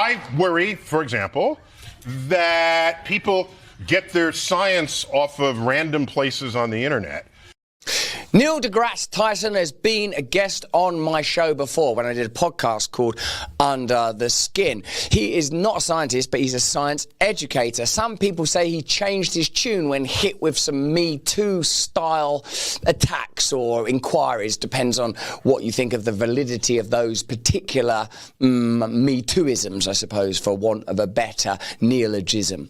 I worry, for example, that people get their science off of random places on the internet. Neil Degrasse Tyson has been a guest on my show before when I did a podcast called Under the Skin. He is not a scientist, but he's a science educator. Some people say he changed his tune when hit with some Me Too style attacks or inquiries. Depends on what you think of the validity of those particular Me Tooisms, I suppose, for want of a better neologism.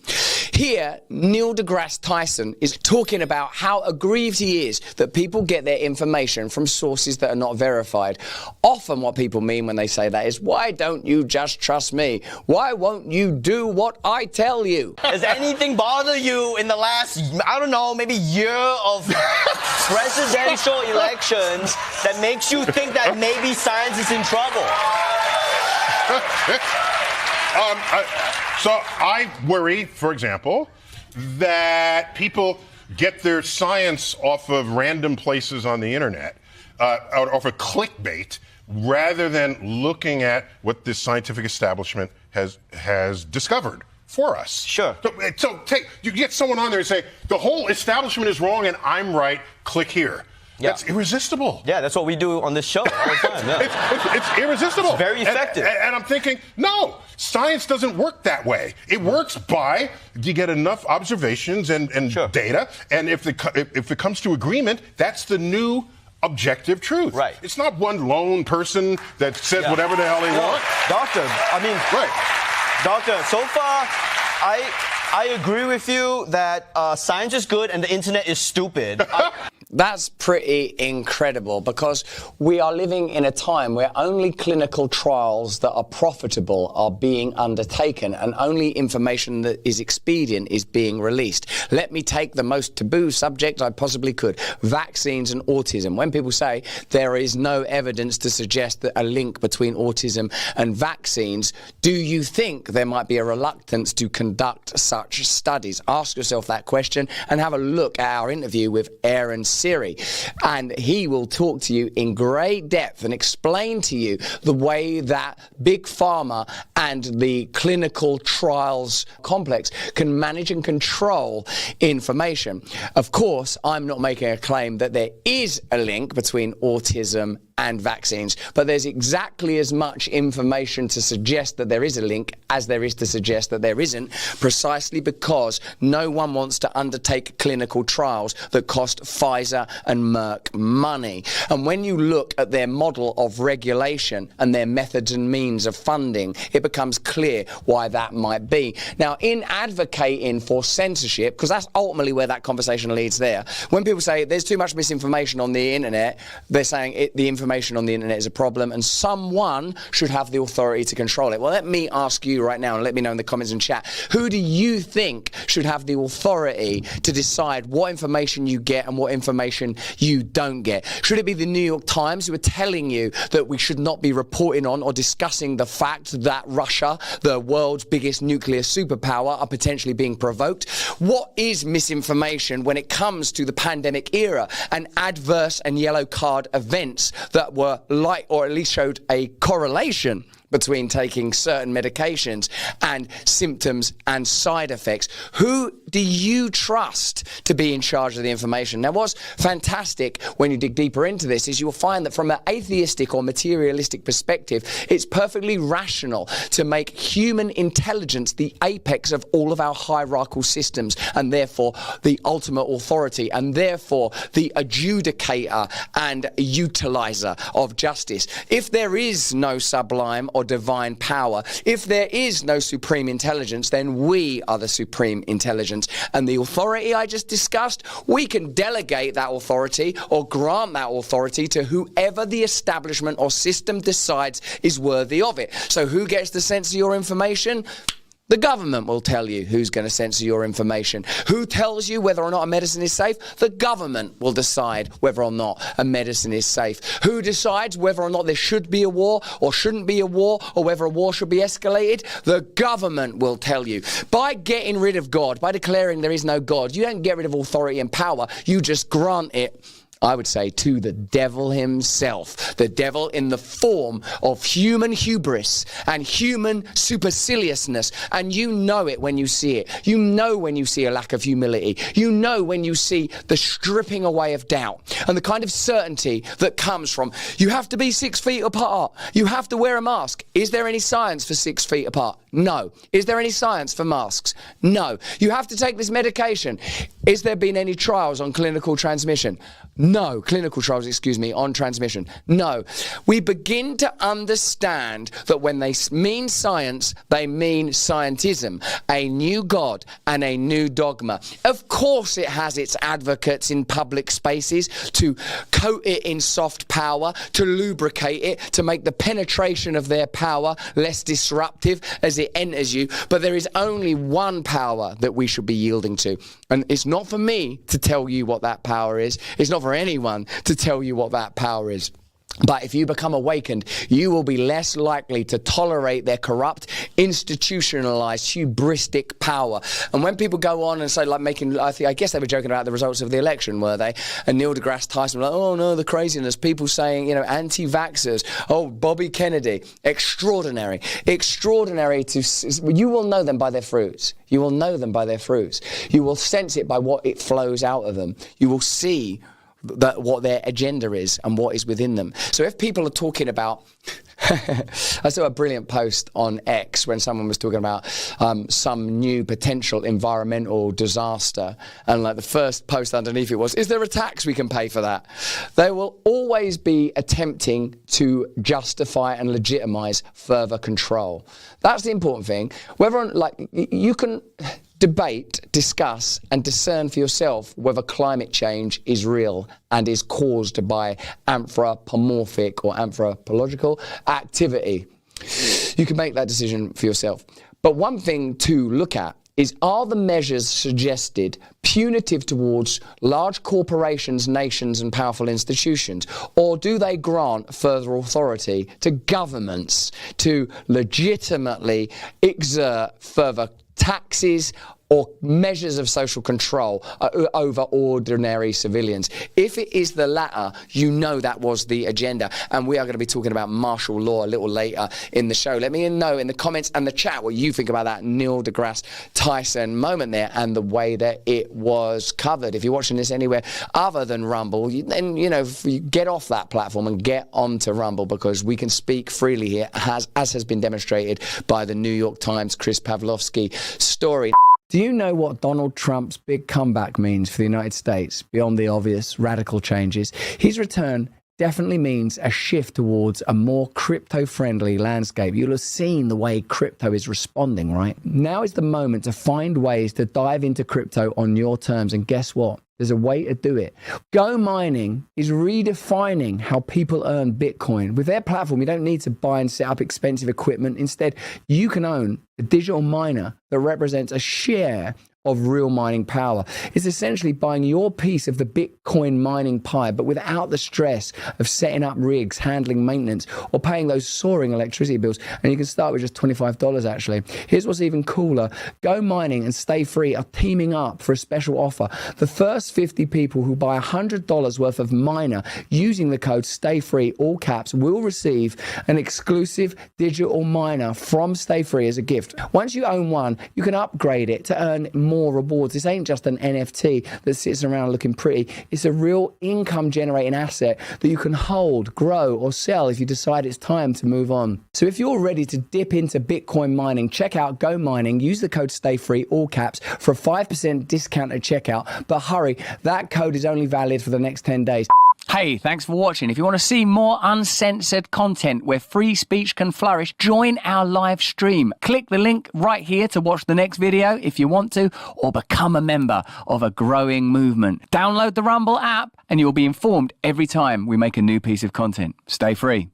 Here, Neil Degrasse Tyson is talking about how aggrieved he is that people get their information from sources that are not verified. Often what people mean when they say that is, why don't you just trust me? Why won't you do what I tell you? Does anything bother you in the last, I don't know, maybe year of presidential elections that makes you think that maybe science is in trouble? So I worry, for example, that people get their science off of random places on the internet, off of clickbait, rather than looking at what this scientific establishment has discovered for us. Sure. So you get someone on there and say, the whole establishment is wrong and I'm right, click here. Yeah. That's irresistible. Yeah, that's what we do on this show all the time. Yeah. It's irresistible. It's very effective. And I'm thinking, no, science doesn't work that way. It works by you get enough observations and sure. data, and if it comes to agreement, that's the new objective truth. Right. It's not one lone person that says whatever the hell they want. Doctor, Doctor, so far, I agree with you that science is good and the internet is stupid. That's pretty incredible, because we are living in a time where only clinical trials that are profitable are being undertaken and only information that is expedient is being released. Let me take the most taboo subject I possibly could, vaccines and autism. When people say there is no evidence to suggest that a link between autism and vaccines, do you think there might be a reluctance to conduct such studies? Ask yourself that question and have a look at our interview with Aaron Siri, and he will talk to you in great depth and explain to you the way that Big Pharma and the clinical trials complex can manage and control information. Of course, I'm not making a claim that there is a link between autism and vaccines, but there's exactly as much information to suggest that there is a link as there is to suggest that there isn't, precisely because no one wants to undertake clinical trials that cost Pfizer and Merck money. And when you look at their model of regulation and their methods and means of funding, it becomes clear why that might be. Now, in advocating for censorship, because that's ultimately where that conversation leads there, when people say there's too much misinformation on the internet, they're saying the information on the internet is a problem and someone should have the authority to control it. Well, let me ask you right now, and let me know in the comments and chat, who do you think should have the authority to decide what information you get and what information you don't get? Should it be the New York Times, who are telling you that we should not be reporting on or discussing the fact that Russia, the world's biggest nuclear superpower, are potentially being provoked? What is misinformation when it comes to the pandemic era and adverse and yellow card events that were like, or at least showed a correlation between taking certain medications and symptoms and side effects? Who do you trust to be in charge of the information? Now, what's fantastic when you dig deeper into this is you'll find that from an atheistic or materialistic perspective, it's perfectly rational to make human intelligence the apex of all of our hierarchical systems, and therefore the ultimate authority, and therefore the adjudicator and utilizer of justice. If there is no sublime or divine power, if there is no supreme intelligence, then we are the supreme intelligence. And the authority I just discussed, we can delegate that authority or grant that authority to whoever the establishment or system decides is worthy of it. So who gets to censor your information? The government will tell you who's going to censor your information. Who tells you whether or not a medicine is safe? The government will decide whether or not a medicine is safe. Who decides whether or not there should be a war or shouldn't be a war, or whether a war should be escalated? The government will tell you. By getting rid of God, by declaring there is no God, you don't get rid of authority and power, you just grant it I would say, to the devil himself. The devil in the form of human hubris and human superciliousness. And you know it when you see it. You know when you see a lack of humility. You know when you see the stripping away of doubt and the kind of certainty that comes from, you have to be 6 feet apart. You have to wear a mask. Is there any science for 6 feet apart? No. Is there any science for masks? No. You have to take this medication. Is there been any trials on clinical transmission? No. Clinical trials, on transmission. No. We begin to understand that when they mean science, they mean scientism, a new God and a new dogma. Of course it has its advocates in public spaces to coat it in soft power, to lubricate it, to make the penetration of their power less disruptive as it enters you. But there is only one power that we should be yielding to. And it's not for me to tell you what that power is. It's not for anyone to tell you what that power is. But if you become awakened, you will be less likely to tolerate their corrupt, institutionalized, hubristic power. And when people go on and say, like, I guess they were joking about the results of the election, were they? And Neil deGrasse Tyson was like, oh no, the craziness. People saying, anti-vaxxers. Oh, Bobby Kennedy. Extraordinary. Extraordinary you will know them by their fruits. You will know them by their fruits. You will sense it by what it flows out of them. You will see what their agenda is and what is within them. So if people are talking about, I saw a brilliant post on X when someone was talking about some new potential environmental disaster, and like the first post underneath it was, is there a tax we can pay for that? They will always be attempting to justify and legitimize further control. That's the important thing. You can debate, discuss, and discern for yourself whether climate change is real and is caused by anthropomorphic or anthropological activity. You can make that decision for yourself. But one thing to look at is, are the measures suggested punitive towards large corporations, nations, and powerful institutions? Or do they grant further authority to governments to legitimately exert further taxes or measures of social control over ordinary civilians? If it is the latter, you know that was the agenda. And we are going to be talking about martial law a little later in the show. Let me know in the comments and the chat what you think about that Neil deGrasse Tyson moment there and the way that it was covered. If you're watching this anywhere other than Rumble, then, you get off that platform and get onto Rumble, because we can speak freely here, as has been demonstrated by the New York Times Chris Pavlovsky story. Do you know what Donald Trump's big comeback means for the United States, beyond the obvious radical changes? His return definitely means a shift towards a more crypto-friendly landscape. You'll have seen the way crypto is responding, right? Now is the moment to find ways to dive into crypto on your terms, and guess what? There's a way to do it. GoMining is redefining how people earn Bitcoin. With their platform, you don't need to buy and set up expensive equipment. Instead, you can own a digital miner that represents a share of real mining power. It's essentially buying your piece of the Bitcoin mining pie, but without the stress of setting up rigs, handling maintenance, or paying those soaring electricity bills. And you can start with just $25 actually. Here's what's even cooler. GoMining and Stay Free are teaming up for a special offer. The first 50 people who buy $100 worth of miner using the code Stay Free, all caps, will receive an exclusive digital miner from Stay Free as a gift. Once you own one, you can upgrade it to earn more rewards. This ain't just an NFT that sits around looking pretty. It's a real income generating asset that you can hold, grow, or sell if you decide it's time to move on. So if you're ready to dip into Bitcoin mining, check out GoMining. Use the code STAYFREE, all caps, for a 5% discount at checkout. But hurry, that code is only valid for the next 10 days. Hey, thanks for watching. If you want to see more uncensored content where free speech can flourish, join our live stream. Click the link right here to watch the next video if you want to, or become a member of a growing movement. Download the Rumble app and you'll be informed every time we make a new piece of content. Stay free.